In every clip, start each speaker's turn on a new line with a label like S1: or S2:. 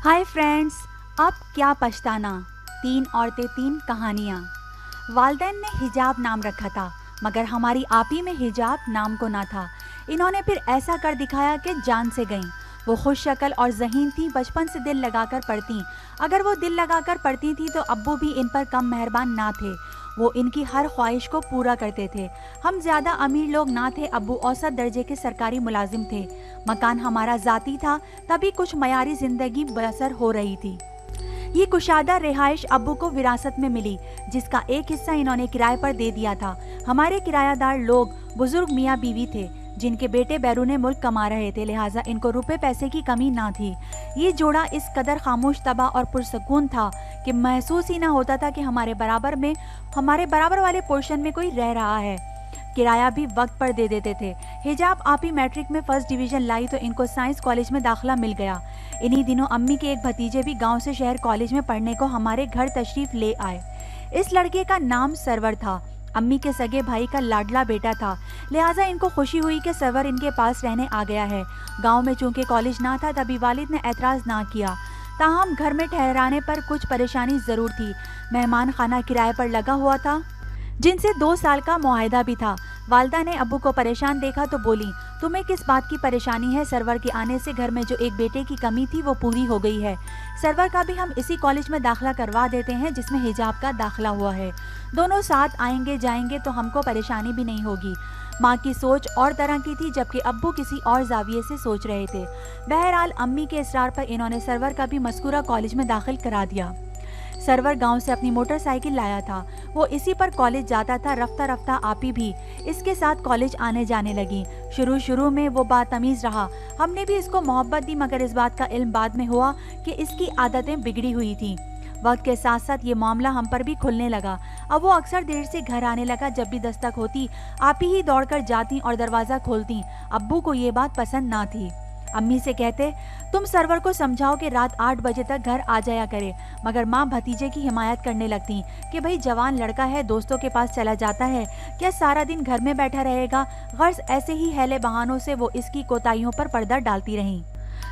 S1: Hi friends, अब क्या पछताना। 3 औरतें 3 कहानियाँ। वालदैन ने हिजाब नाम रखा था, मगर हमारी आपी में हिजाब नाम को ना था। इन्होंने फिर ऐसा कर दिखाया कि जान से गईं। वो खुश शक्ल और ज़हीन थी, बचपन से दिल लगाकर पढ़ती। अगर वो दिल लगाकर पढ़ती थी तो अब्बू भी इन पर कम मेहरबान ना थे। वो इनकी हर ख्वाहिश को पूरा करते थे। हम ज़्यादा अमीर लोग ना थे, अब्बू औसत दर्जे के सरकारी मुलाजिम थे। मकान हमारा ज़ाती था, तभी कुछ मयारी ज़िंदगी बसर हो रही थी। ये कुशादा रिहाइश अब्बू को विरासत में मिली, जिसका एक हिस्सा इन्होंने किराए पर दे दिया था। हमारे किरायादार लोग बुजुर्ग मियाँ बीवी थे, जिनके बेटे बैरूने मुल्क कमा रहे थे, लिहाजा इनको रुपए पैसे की कमी ना थी। ये जोड़ा इस कदर खामोश तबा और पुरसकून था कि महसूस ही ना होता था कि हमारे बराबर वाले पोर्शन में कोई रह रहा है। किराया भी वक्त पर दे देते थे। हिजाब आपी मैट्रिक में फर्स्ट डिवीजन लाई तो इनको साइंस कॉलेज में दाखिला मिल गया। इन्हीं दिनों अम्मी के एक भतीजे भी गांव से शहर कॉलेज में पढ़ने को हमारे घर तशरीफ ले आए। इस लड़के का नाम सरवर था। अम्मी के सगे भाई का लाडला बेटा था, लिहाजा इनको खुशी हुई कि सरवर इनके पास रहने आ गया है। गांव में चूंकि कॉलेज ना था, तभी वालिद ने एतराज़ ना किया। ताहम घर में ठहराने पर कुछ परेशानी ज़रूर थी। मेहमान खाना किराए पर लगा हुआ था, जिनसे 2 साल का मुआहदा भी था। वालदा ने अब्बू को परेशान देखा तो बोली, तुम्हें किस बात की परेशानी है? सरवर के आने से घर में जो एक बेटे की कमी थी वो पूरी हो गई है। सरवर का भी हम इसी कॉलेज में दाखिला करवा देते हैं जिसमें हिजाब का दाखिला हुआ है। दोनों साथ आएंगे जाएंगे तो हमको परेशानी भी नहीं होगी। माँ की सोच और तरह की थी, जबकि अब्बू किसी और जाविये से सोच रहे थे। बहरहाल अम्मी के इसरार पर इन्होंने सरवर का भी मज़कूरा कॉलेज में दाखिल करा दिया। सरवर गांव से अपनी मोटरसाइकिल लाया था। वो इसी पर कॉलेज जाता था। रफ्ता रफ्ता आपी भी इसके साथ कॉलेज आने जाने लगी। शुरू में वो बातमीज़ रहा। हमने भी इसको मोहब्बत दी, मगर इस बात का इल्म बाद में हुआ कि इसकी आदतें बिगड़ी हुई थी। वक्त के साथ साथ ये मामला हम पर भी खुलने लगा। अब वो अक्सर देर से घर आने लगा। जब भी दस्तक होती, आपी ही दौड़कर जाती और दरवाज़ा खोलती। अब्बू को ये बात पसंद ना थी। अम्मी से कहते, तुम सरवर को समझाओ कि रात 8 बजे तक घर आ जाया करे, मगर माँ भतीजे की हिमायत करने लगती कि भाई जवान लड़का है, दोस्तों के पास चला जाता है, क्या सारा दिन घर में बैठा रहेगा। गर्ज ऐसे ही हेले बहानों से वो इसकी कोताहियों पर पर्दा डालती रहीं।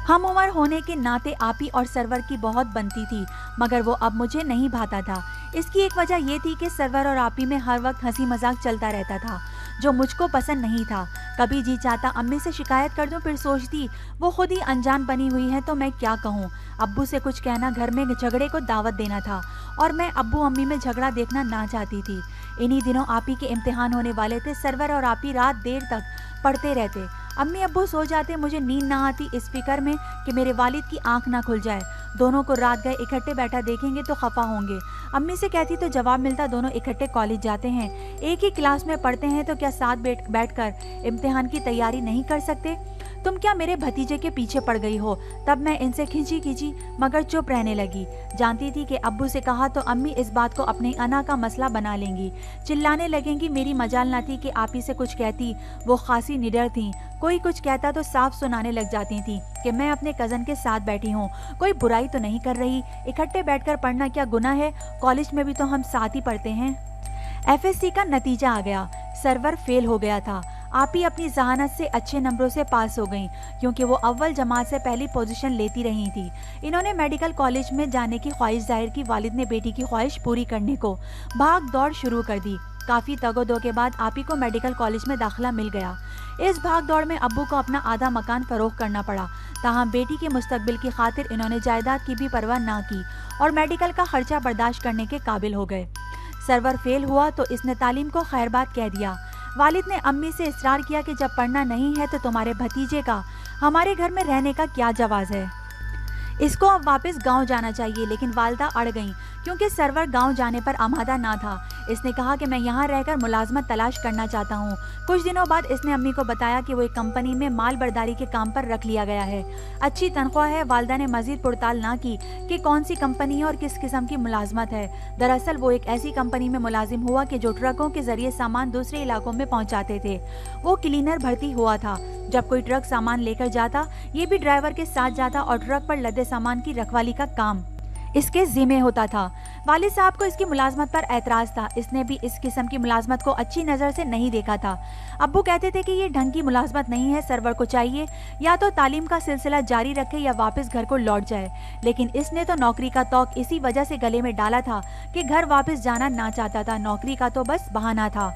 S1: हम उम्र होने के नाते आपी और सरवर की बहुत बनती थी, मगर वो अब मुझे नहीं भाता था। इसकी एक वजह ये थी कि सरवर और आपी में हर वक्त हंसी मजाक चलता रहता था, जो मुझको पसंद नहीं था। कभी जी चाहता अम्मी से शिकायत कर दूं, फिर सोचती वो खुद ही अनजान बनी हुई है तो मैं क्या कहूँ। अब्बू से कुछ कहना घर में झगड़े को दावत देना था, और मैं अब्बू अम्मी में झगड़ा देखना ना चाहती थी। इन्हीं दिनों आपी के इम्तिहान होने वाले थे। सरवर और आपी रात देर तक पढ़ते रहते। अम्मी अब्बू सो जाते, मुझे नींद ना आती इस फिक्र में कि मेरे वालिद की आंख ना खुल जाए। दोनों को रात गए इकट्ठे बैठा देखेंगे तो खफा होंगे। अम्मी से कहती तो जवाब मिलता, दोनों इकट्ठे कॉलेज जाते हैं, एक ही क्लास में पढ़ते हैं, तो क्या साथ बैठकर इम्तिहान की तैयारी नहीं कर सकते? तुम क्या मेरे भतीजे के पीछे पड़ गई हो? तब मैं इनसे खींची मगर चुप रहने लगी। जानती थी कि अब्बू से कहा तो अम्मी इस बात को अपनी अना का मसला बना लेंगी, चिल्लाने लगेंगी। मेरी मजाल ना थी कि आपी से कुछ कहती। वो खासी निडर थी। कोई कुछ कहता तो साफ सुनाने लग जाती थी कि मैं अपने कज़न के साथ बैठी हूँ, कोई बुराई तो नहीं कर रही। इकट्ठे बैठकर पढ़ना क्या गुनाह है? कॉलेज में भी तो हम साथ ही पढ़ते हैं। FSC का नतीजा आ गया। सरवर फेल हो गया था। आपी अपनी जहानत से अच्छे नंबरों से पास हो गईं, क्योंकि वो अव्वल जमात से पहली पोजीशन लेती रही थी। इन्होंने मेडिकल कॉलेज में जाने की ख्वाहिश जाहिर की। वालिद ने बेटी की ख्वाहिश पूरी करने को भाग दौड़ शुरू कर दी। काफ़ी तगोदो के बाद आपी को मेडिकल कॉलेज में दाखिला मिल गया। इस भाग दौड़ में अब्बू को अपना आधा मकान फरोख्त करना पड़ा। ताहम बेटी के मुस्तकबिल की खातिर इन्होंने जायदाद की भी परवाह ना की और मेडिकल का खर्चा बर्दाश्त करने के काबिल हो गए। सरवर फेल हुआ तो इसने तालीम को खैरबाद कह दिया। वालिद ने अम्मी से इसरार किया कि जब पढ़ना नहीं है तो तुम्हारे भतीजे का हमारे घर में रहने का क्या जवाज़ है? इसको अब वापस गांव जाना चाहिए। लेकिन वालदा अड़ गईं, क्योंकि सरवर गांव जाने पर आमादा ना था। इसने कहा कि मैं यहाँ रहकर मुलाजमत तलाश करना चाहता हूँ। कुछ दिनों बाद इसने अम्मी को बताया कि वो एक कंपनी में माल बर्दारी के काम पर रख लिया गया है, अच्छी तनख्वाह है। वालदा ने मजीद पुड़ताल ना की कि कौन सी कंपनी है और किस किस्म की मुलाजमत है। दरअसल वो एक ऐसी कंपनी में मुलाजिम हुआ कि जो ट्रकों के जरिए सामान दूसरे इलाकों में पहुँचाते थे। वो क्लीनर भर्ती हुआ था। जब कोई ट्रक सामान लेकर जाता, ये भी ड्राइवर के साथ जाता और ट्रक पर लदे सामान की रखवाली का काम। इसके ज़िम्मे होता था। वालिद साहब को इसकी मुलाजमत पर एतराज़ था। इसने भी इस किस्म की मुलाजमत को अच्छी नज़र से नहीं देखा था। अब्बू कहते थे कि ये ढंग की मुलाजमत नहीं है, सरवर को चाहिए या तो तालीम का सिलसिला जारी रखे या वापस घर को लौट जाए। लेकिन इसने तो नौकरी का तौक इसी वजह से गले में डाला था कि घर वापस जाना ना चाहता था, नौकरी का तो बस बहाना था।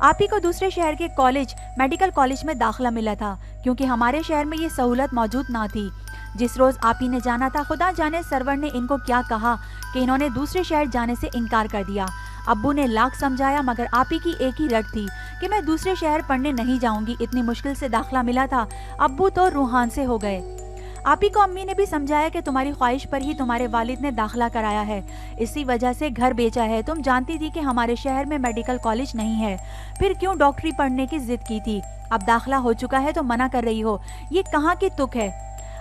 S1: आप ही को दूसरे शहर के कॉलेज, मेडिकल कॉलेज में दाखिला मिला था, क्योंकि हमारे शहर में ये सहूलत मौजूद ना थी। जिस रोज़ आप ही ने जाना था, खुदा जाने सरवर ने इनको क्या कहा कि इन्होंने दूसरे शहर जाने से इनकार कर दिया। अब्बू ने लाख समझाया मगर आप ही की एक ही रट थी कि मैं दूसरे शहर पढ़ने नहीं जाऊंगी। इतनी मुश्किल से दाखिला मिला था, अब्बू तो रूहान से हो गए। आप ही को अम्मी ने भी समझाया कि तुम्हारी ख्वाहिश पर ही तुम्हारे वालिद ने दाखिला कराया है, इसी वजह से घर बेचा है। तुम जानती थी कि हमारे शहर में मेडिकल कॉलेज नहीं है, फिर क्यों डॉक्टरी पढ़ने की जिद की थी। अब दाखिला हो चुका है तो मना कर रही हो, ये कहाँ की तुक है।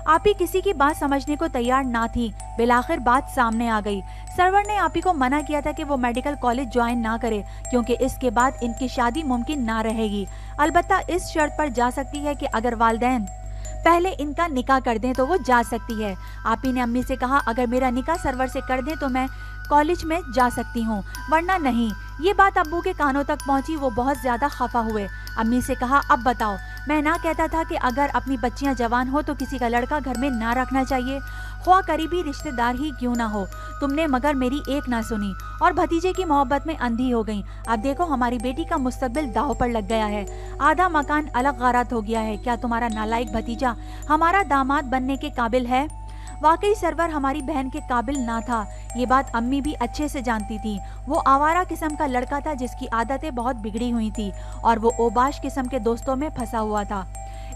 S1: आप ही किसी की बात समझने को तैयार ना थी। बिलाखिर बात सामने आ गई। सरवर ने आप ही को मना किया था कि वो मेडिकल कॉलेज ज्वाइन ना करे, क्योंकि इसके बाद इनकी शादी मुमकिन ना रहेगी। अलबत्ता इस शर्त पर जा सकती है कि अगर वालिदैन पहले इनका निकाह कर दें तो वो जा सकती है। आप ही ने अम्मी से कहा, अगर मेरा निकाह सरवर से कर दें तो मैं कॉलेज में जा सकती हूँ, वरना नहीं। ये बात अब्बू के कानों तक पहुँची। वो बहुत ज़्यादा खफा हुए। अम्मी से कहा, अब बताओ, मैं ना कहता था कि अगर अपनी बच्चियां जवान हो तो किसी का लड़का घर में ना रखना चाहिए, ख्वाह करीबी रिश्तेदार ही क्यों ना हो। तुमने मगर मेरी एक ना सुनी और भतीजे की मोहब्बत में अंधी हो गई। अब देखो हमारी बेटी का मुस्तकबिल दाव पर लग गया है, आधा मकान अलग गारत हो गया है। क्या तुम्हारा नालायक भतीजा हमारा दामाद बनने के काबिल है? वाकई सरवर हमारी बहन के काबिल ना था। ये बात अम्मी भी अच्छे से जानती थी। वो आवारा किस्म का लड़का था जिसकी आदतें बहुत बिगड़ी हुई थी और वो ओबाश किस्म के दोस्तों में फंसा हुआ था।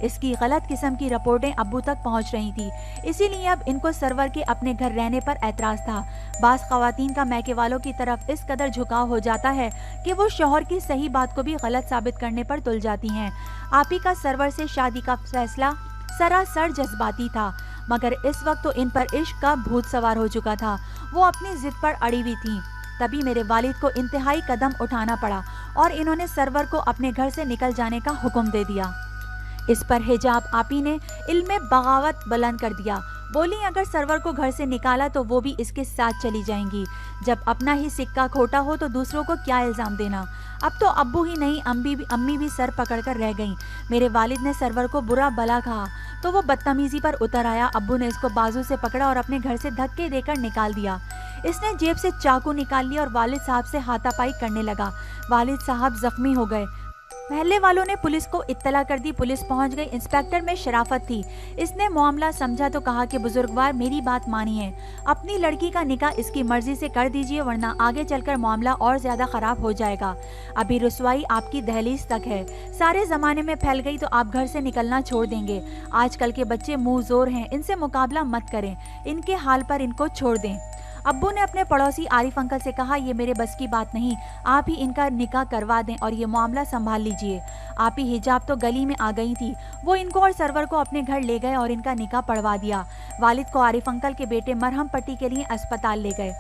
S1: इसकी गलत किस्म की रिपोर्टें अब्बू तक पहुंच रही थी, इसीलिए अब इनको सरवर के अपने घर रहने पर एतराज़ था। बाज़ ख़वातीन का मैके वालों की तरफ इस कदर झुकाव हो जाता है कि वो शौहर की सही बात को भी गलत साबित करने पर तुल जाती हैं। आप ही का सरवर से शादी का फैसला सरासर जज्बाती था, मगर इस वक्त तो इन पर इश्क का भूत सवार हो चुका था। वो अपनी जिद पर अड़ी हुई थी। तभी मेरे वालिद को इंतहाई कदम उठाना पड़ा और इन्होंने सरवर को अपने घर से निकल जाने का हुक्म दे दिया। इस पर हिजाब आपी ने इल्मे बगावत बुलंद कर दिया। बोली, अगर सरवर को घर से निकाला तो वो भी इसके साथ चली जाएंगी। जब अपना ही सिक्का खोटा हो तो दूसरों को क्या इल्ज़ाम देना। अब तो अब्बू ही नहीं, अम्मी भी सर पकड़कर रह गईं। मेरे वालिद ने सरवर को बुरा भला कहा तो वो बदतमीजी पर उतर आया। अब्बू ने इसको बाजू से पकड़ा और अपने घर से धक्के देकर निकाल दिया। इसने जेब से चाकू निकाल लिया और वालिद साहब से हाथापाई करने लगा। वालिद साहब जख्मी हो गए। महल्ले वालों ने पुलिस को इत्तला कर दी। पुलिस पहुंच गई। इंस्पेक्टर में शराफत थी। इसने मामला समझा तो कहा कि बुजुर्गवार, मेरी बात मानिए, अपनी लड़की का निकाह इसकी मर्जी से कर दीजिए, वरना आगे चलकर मामला और ज्यादा खराब हो जाएगा। अभी रुसवाई आपकी दहलीज तक है, सारे जमाने में फैल गई तो आप घर से निकलना छोड़ देंगे। आजकल के बच्चे मुंह जोर हैं, इनसे मुकाबला मत करें, इनके हाल पर इनको छोड़ दें। अब्बू ने अपने पड़ोसी आरिफ अंकल से कहा, ये मेरे बस की बात नहीं, आप ही इनका निकाह करवा दें और ये मामला संभाल लीजिए। आप ही हिजाब तो गली में आ गई थी। वो इनको और सरवर को अपने घर ले गए और इनका निकाह पढ़वा दिया। वालिद को आरिफ अंकल के बेटे मरहम पट्टी के लिए अस्पताल ले गए।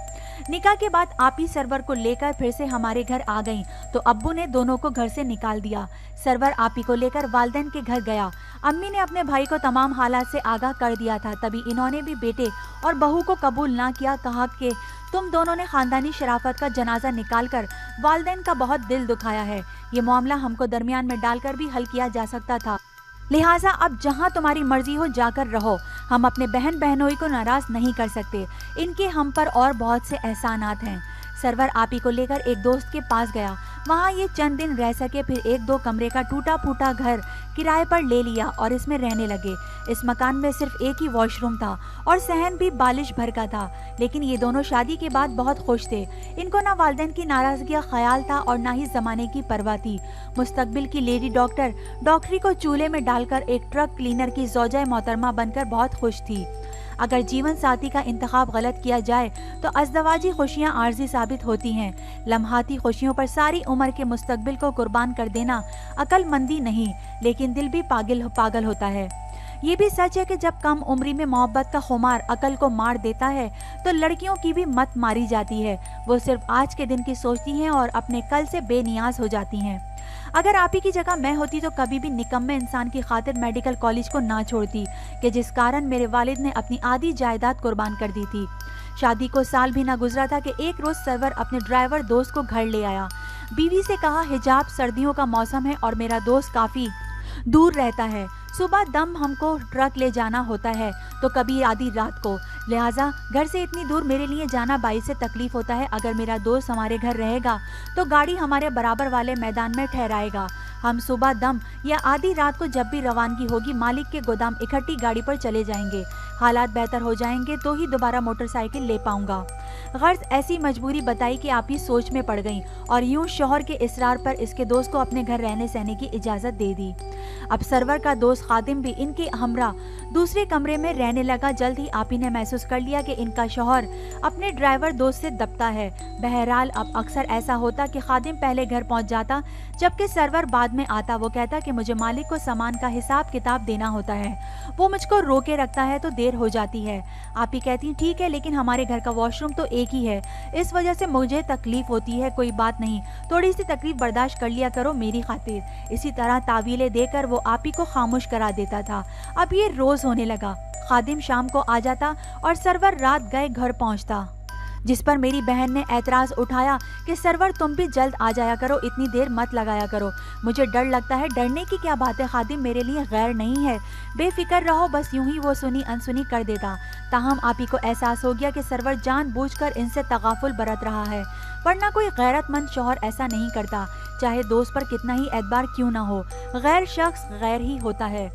S1: निकाह के बाद आप ही सरवर को लेकर फिर से हमारे घर आ गईं, तो अब्बू ने दोनों को घर से निकाल दिया। सरवर आप ही को लेकर वालिदैन के घर गया। अम्मी ने अपने भाई को तमाम हालात से आगाह कर दिया था। तभी इन्होंने भी बेटे और बहू को कबूल ना किया। कहा कि तुम दोनों ने खानदानी शराफत का जनाजा निकाल कर वालिदैन का बहुत दिल दुखाया है। ये मामला हमको दरमियान में डालकर भी हल किया जा सकता था, लिहाजा अब जहाँ तुम्हारी मर्जी हो जाकर रहो। हम अपने बहन बहनोई को नाराज नहीं कर सकते, इनके हम पर और बहुत से एहसानात हैं। सरवर आप ही को लेकर एक दोस्त के पास गया। वहाँ ये चंद दिन रह सके, फिर 1-2 कमरे का टूटा फूटा घर किराए पर ले लिया और इसमें रहने लगे। इस मकान में सिर्फ एक ही वॉशरूम था और सहन भी बालिश भर का था। लेकिन ये दोनों शादी के बाद बहुत खुश थे। इनको ना वालिदैन की नाराजगी का ख्याल था और ना ही जमाने की परवाह थी। मुस्तकबिल की लेडी डॉक्टर डॉक्टरी को चूल्हे में डालकर एक ट्रक क्लीनर की ज़ौजा मोहतरमा बनकर बहुत खुश थी। अगर जीवन साथी का इंतखाब गलत किया जाए तो अज़दवाजी खुशियाँ आर्जी साबित होती हैं। लम्हाती खुशियों पर सारी उम्र के मुस्तकबिल को कुर्बान कर देना अक्लमंदी नहीं, लेकिन दिल भी पागल होता है। ये भी सच है कि जब कम उम्री में मोहब्बत का खुमार अकल को मार देता है तो लड़कियों की भी मत मारी जाती है। वो सिर्फ आज के दिन की सोचती हैं और अपने कल से बेनियाज हो जाती हैं। अगर आप ही की जगह मैं होती तो कभी भी निकम्मे इंसान की खातिर मेडिकल कॉलेज को ना छोड़ती कि जिस कारण मेरे वालिद ने अपनी आधी जायदाद कुर्बान कर दी थी। शादी को साल भी ना गुजरा था कि एक रोज सरवर अपने ड्राइवर दोस्त को घर ले आया। बीवी से कहा, हिजाब सर्दियों का मौसम है और मेरा दोस्त काफी दूर रहता है, सुबह दम हमको ट्रक ले जाना होता है तो कभी आधी रात को, लिहाजा घर से इतनी दूर मेरे लिए जाना बाई से तकलीफ होता है। अगर मेरा दोस्त हमारे घर रहेगा तो गाड़ी हमारे बराबर वाले मैदान में ठहराएगा। हम सुबह दम या आधी रात को जब भी रवानगी होगी मालिक के गोदाम इकट्ठी गाड़ी पर चले जाएंगे। हालात बेहतर हो जाएंगे तो ही दोबारा मोटरसाइकिल ले पाऊंगा। गर्ज ऐसी मजबूरी बताई कि आप ही सोच में पड़ गईं और यूं शौहर के इसरार पर इसके दोस्त को अपने घर रहने सहने की इजाज़त दे दी। अब सरवर का दोस्त खादिम भी इनके हमरा दूसरे कमरे में रहने लगा। जल्द ही आप ही ने महसूस कर लिया कि इनका शौहर अपने ड्राइवर दोस्त से दबता है। बहरहाल अब अक्सर ऐसा होता कि खादिम पहले घर पहुंच जाता जबकि सरवर बाद में आता। वो कहता कि मुझे मालिक को सामान का हिसाब किताब देना होता है, वो मुझको रोके रखता है तो देर हो जाती है। आप ही कहती ठीक है लेकिन हमारे घर का वॉशरूम तो एक ही है, इस वजह से मुझे तकलीफ होती है। कोई बात नहीं, थोड़ी सी तकलीफ बर्दाश्त कर लिया करो मेरी खातिर। इसी तरह तावीलें देकर वो आप ही को खामोश करा देता था। अब ये रोज होने लगा। खादिम शाम को आ जाता और सरवर रात गए घर पहुंचता, जिस पर मेरी बहन ने एतराज़ उठाया कि सरवर तुम भी जल्द आ जाया करो, इतनी देर मत लगाया करो, मुझे डर लगता है। डरने की क्या बात है, खादिम मेरे लिए गैर नहीं है, बेफिक्र रहो। बस यूं ही वो सुनी अनसुनी कर देता। ताहम आप ही को एहसास हो गया कि सरवर जानबूझकर इनसे तगाफुल बरत रहा है, वरना कोई गैरतमंद शौहर ऐसा नहीं करता, चाहे दोस्त पर कितना ही एतबार क्यों ना हो। गैर शख्स गैर ही होता है।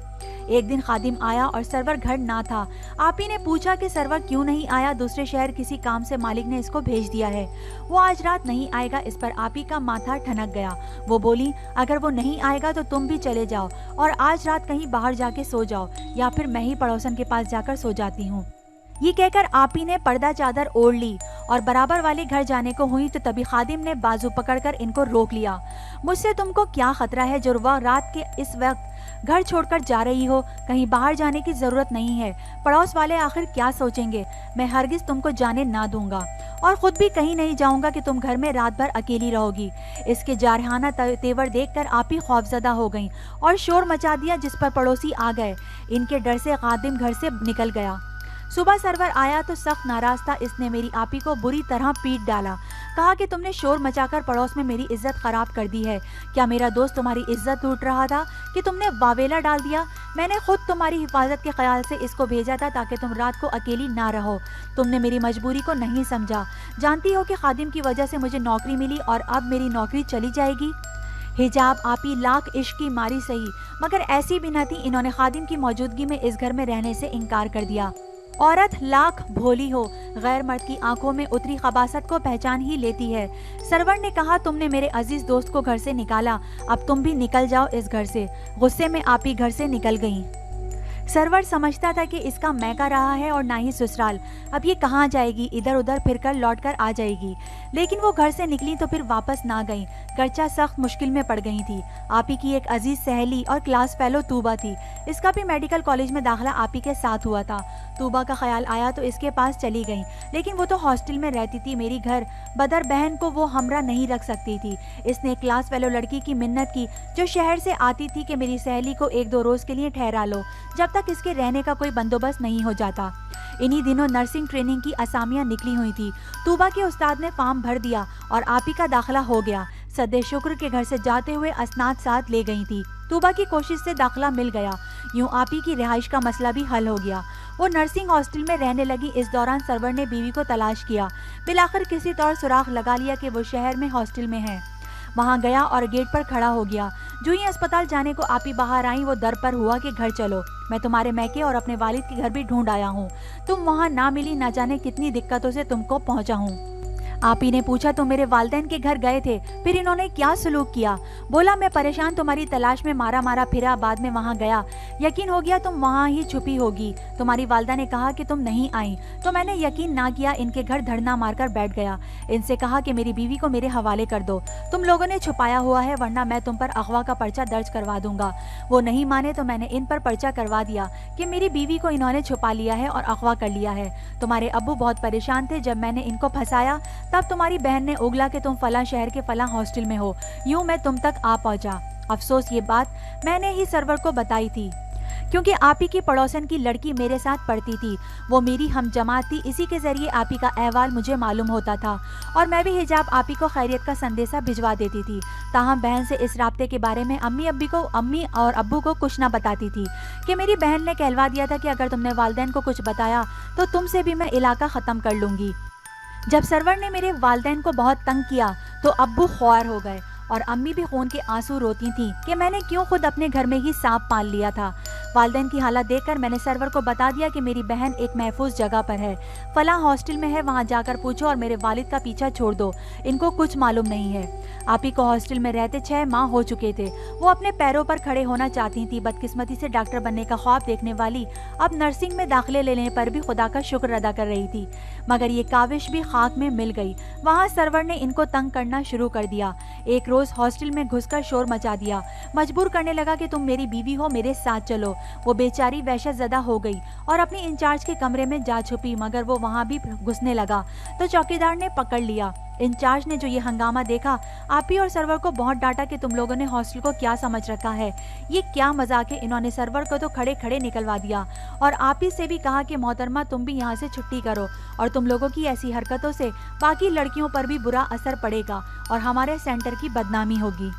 S1: एक दिन खादिम आया और सरवर घर ना था। आप ही ने पूछा कि सरवर क्यों नहीं आया। दूसरे शहर किसी काम से मालिक ने इसको भेज दिया है, वो आज रात नहीं आएगा। इस पर आप ही का माथा ठनक गया। वो बोली, अगर वो नहीं आएगा तो तुम भी चले जाओ और आज रात कहीं बाहर जाके सो जाओ, या फिर मैं ही पड़ोसन के पास जाकर सो जाती हूँ। ये कहकर आप ही ने पर्दा चादर ओढ़ ली और बराबर वाले घर जाने को हुई तो तभी खादिम ने बाजू पकड़कर इनको रोक लिया। मुझसे तुमको क्या खतरा है जो वह रात के इस वक्त घर छोड़कर जा रही हो? कहीं बाहर जाने की जरूरत नहीं है, पड़ोस वाले आखिर क्या सोचेंगे। मैं हरगिज तुमको जाने ना दूंगा और खुद भी कहीं नहीं जाऊंगा कि तुम घर में रात भर अकेली रहोगी। इसके जारहाना तेवर देखकर आप ही खौफजदा हो गईं और शोर मचा दिया, जिस पर पड़ोसी आ गए। इनके डर से खादिम घर से निकल गया। सुबह सरवर आया तो सख्त नाराज था। इसने मेरी आपी को बुरी तरह पीट डाला। कहा कि तुमने शोर मचाकर पड़ोस में मेरी इज्जत खराब कर दी है। क्या मेरा दोस्त तुम्हारी इज्जत लूट रहा था कि तुमने वावेला डाल दिया? मैंने खुद तुम्हारी हिफाजत के ख्याल से इसको भेजा था ताकि तुम रात को अकेली ना रहो। तुमने मेरी मजबूरी को नहीं समझा। जानती हो कि खादिम की वजह से मुझे नौकरी मिली और अब मेरी नौकरी चली जाएगी। हिजाब आपी लाख इश्क की मारी सही, मगर ऐसी भी न थी। इन्होंने खादिम की मौजूदगी में इस घर में रहने से इनकार कर दिया। औरत लाख भोली हो, गैर मर्द की आंखों में उतरी खबासत को पहचान ही लेती है। सरवर ने कहा, तुमने मेरे अजीज दोस्त को घर से निकाला, अब तुम भी निकल जाओ इस घर से। गुस्से में आप ही घर से निकल गईं। सरवर समझता था कि इसका मैका रहा है और ना ही ससुराल। अब ये कहाँ जाएगी, इधर उधर फिरकर लौटकर आ जाएगी। लेकिन वो घर से निकली तो फिर वापस ना गई। कर्चा सख्त मुश्किल में पड़ गई थी। आप ही की एक अजीज सहेली और क्लास फेलो तूबा थी। इसका भी मेडिकल कॉलेज में दाखिला आप ही के साथ हुआ था। तूबा का ख्याल आया तो इसके पास चली गई, लेकिन वो तो हॉस्टल में रहती थी। मेरी घर बदर बहन को वो हमरा नहीं रख सकती थी। इसने क्लास फेलो लड़की की मिन्नत की जो शहर से आती थी कि मेरी सहेली को 1-2 रोज के लिए ठहरा लो, जब तक इसके रहने का कोई बंदोबस्त नहीं हो जाता। इन्हीं दिनों नर्सिंग ट्रेनिंग की असामियां निकली हुई थी। तूबा के उस्ताद ने फॉर्म भर दिया और आप ही का दाखिला हो गया। सदे शुक्र के घर से जाते हुए असनाद साथ ले गई थी। तूबा की कोशिश से दाखिला मिल गया। यूं आप ही की रिहाइश का मसला भी हल हो गया। वो नर्सिंग हॉस्टल में रहने लगी। इस दौरान सरवर ने बीवी को तलाश किया। बिलाखिर किसी तौर सुराग लगा लिया कि वो शहर में हॉस्टल में है। वहाँ गया और गेट पर खड़ा हो गया। जो ही अस्पताल जाने को आप ही बाहर आई, वो दर पर हुआ कि घर चलो, मैं तुम्हारे मैके और अपने वालिद के घर भी ढूंढ आया हूँ। तुम वहाँ ना मिली, ना जाने कितनी दिक्कतों से तुमको पहुँचा हूँ। आप ही ने पूछा, तुम मेरे वालिदैन के घर गए थे, फिर इन्होंने क्या सलूक किया? बोला, मैं परेशान तुम्हारी तलाश में मारा मारा फिरा, बाद में वहाँ गया, यकीन हो गया तुम वहाँ ही छुपी होगी। तुम्हारी वालिदा ने कहा कि तुम नहीं आई, तो मैंने यकीन ना किया, इनके घर धरना मारकर बैठ गया। इनसे कहा कि मेरी बीवी को मेरे हवाले कर दो, तुम लोगों ने छुपाया हुआ है, वरना मैं तुम पर अगवा का पर्चा दर्ज करवा दूंगा। वो नहीं माने तो मैंने इन पर पर्चा करवा दिया कि मेरी बीवी को इन्होंने छुपा लिया है और अगवा कर लिया है। तुम्हारे अब्बू बहुत परेशान थे जब मैंने इनको फंसाया, तब तुम्हारी बहन ने उगला कि तुम फलां शहर के फलां हॉस्टल में हो। यूं मैं तुम तक आ पहुंचा। अफसोस ये बात मैंने ही सरवर को बताई थी क्योंकि आपी की पड़ोसन की लड़की मेरे साथ पढ़ती थी, वो मेरी हम जमात थी, इसी के ज़रिए आपी का अहवाल मुझे मालूम होता था और मैं भी हिजाब आपी को खैरियत का संदेशा भिजवा देती थी। ताहम बहन से इस राब्ते के बारे में अम्मी और अब्बू को कुछ ना बताती थी कि मेरी बहन ने कहलवा दिया था कि अगर तुमने वालिदैन को कुछ बताया तो तुमसे भी मैं इलाका ख़त्म कर लूँगी। जब सरवर ने मेरे वालिदैन को बहुत तंग किया तो अब्बू ख्वार हो गए और अम्मी भी खून के आंसू रोती थीं कि मैंने क्यों खुद अपने घर में ही सांप पाल लिया था। वालिदैन की हालत देखकर मैंने सरवर को बता दिया कि मेरी बहन एक महफूज जगह पर है, फलां हॉस्टल में है, वहाँ जाकर पूछो और मेरे वालिद का पीछा छोड़ दो, इनको कुछ मालूम नहीं है। आपी को हॉस्टल में रहते 6 माह हो चुके थे। वो अपने पैरों पर खड़े होना चाहती थी। बदकिस्मती से डॉक्टर बनने का ख्वाब देखने वाली अब नर्सिंग में दाखिले लेने पर भी खुदा का शुक्र अदा कर रही थी, मगर ये काविश भी खाक में मिल गई। वहाँ सरवर ने इनको तंग करना शुरू कर दिया। एक रोज़ हॉस्टल में घुसकर शोर मचा दिया, मजबूर करने लगा कि तुम मेरी बीवी हो, मेरे साथ चलो। वो बेचारी वहशत ज़दा हो गई और अपनी इंचार्ज के कमरे में जा छुपी, मगर वो वहाँ भी घुसने लगा तो चौकीदार ने पकड़ लिया। इंचार्ज ने जो ये हंगामा देखा, आपी और सरवर को बहुत डांटा कि तुम लोगों ने हॉस्टल को क्या समझ रखा है, ये क्या मजाक है। इन्होंने सरवर को तो खड़े खड़े निकलवा दिया और आपी से भी कहा कि मोहतरमा तुम भी यहाँ से छुट्टी करो और तुम लोगों की ऐसी हरकतों से बाकी लड़कियों पर भी बुरा असर पड़ेगा और हमारे सेंटर की बदनामी होगी।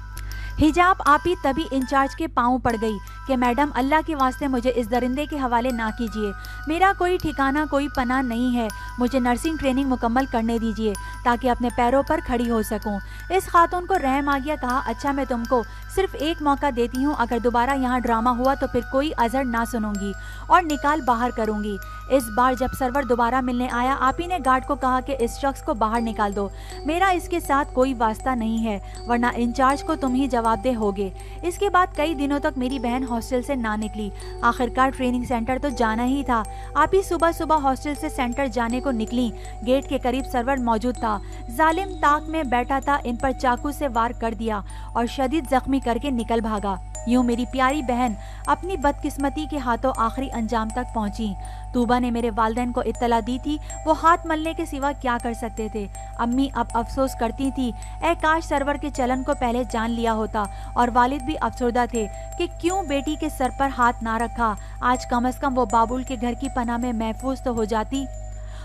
S1: हिजाब आपी तभी इंचार्ज के पाँव पड़ गई कि मैडम अल्लाह के वास्ते मुझे इस दरिंदे के हवाले ना कीजिए, मेरा कोई ठिकाना कोई पनाह नहीं है, मुझे नर्सिंग ट्रेनिंग मुकम्मल करने दीजिए ताकि अपने पैरों पर खड़ी हो सकूं। इस खातून को रहम आ गया, कहा अच्छा मैं तुमको सिर्फ एक मौका देती हूँ, अगर दोबारा यहाँ ड्रामा हुआ तो फिर कोई अजर ना सुनूंगी और निकाल बाहर करूँगी। इस बार जब सरवर दोबारा मिलने आया, आपी ने गार्ड को कहा कि इस शख्स को बाहर निकाल दो, मेरा इसके साथ कोई वास्ता नहीं है, वरना इंचार्ज को तुम ही जवाबदेह होगे। इसके बाद कई दिनों तक मेरी बहन हॉस्टल से ना निकली। आखिरकार ट्रेनिंग सेंटर तो जाना ही था। आपी सुबह सुबह हॉस्टल से सेंटर जाने को निकली। गेट के करीब सरवर मौजूद था। जालिम ताक में बैठा था, इन पर चाकू से वार कर दिया और शदीद जख्मी करके निकल भागा। यूं मेरी प्यारी बहन अपनी बदकिस्मती के हाथों आखिरी अंजाम तक पहुंची। तूबा ने मेरे वालिदैन को इत्तला दी थी, वो हाथ मलने के सिवा क्या कर सकते थे। अम्मी अब अफसोस करती थी, ऐ काश सरवर के चलन को पहले जान लिया होता, और वालिद भी अफसरदा थे कि क्यों बेटी के सर पर हाथ ना रखा, आज कम से कम वो बाबुल के घर की पनाह में महफूज तो हो जाती।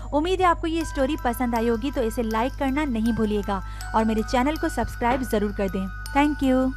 S1: उम्मीद है आपको ये स्टोरी पसंद आई होगी, तो इसे लाइक करना नहीं भूलिएगा और मेरे चैनल को सब्सक्राइब ज़रूर कर दें। Thank you.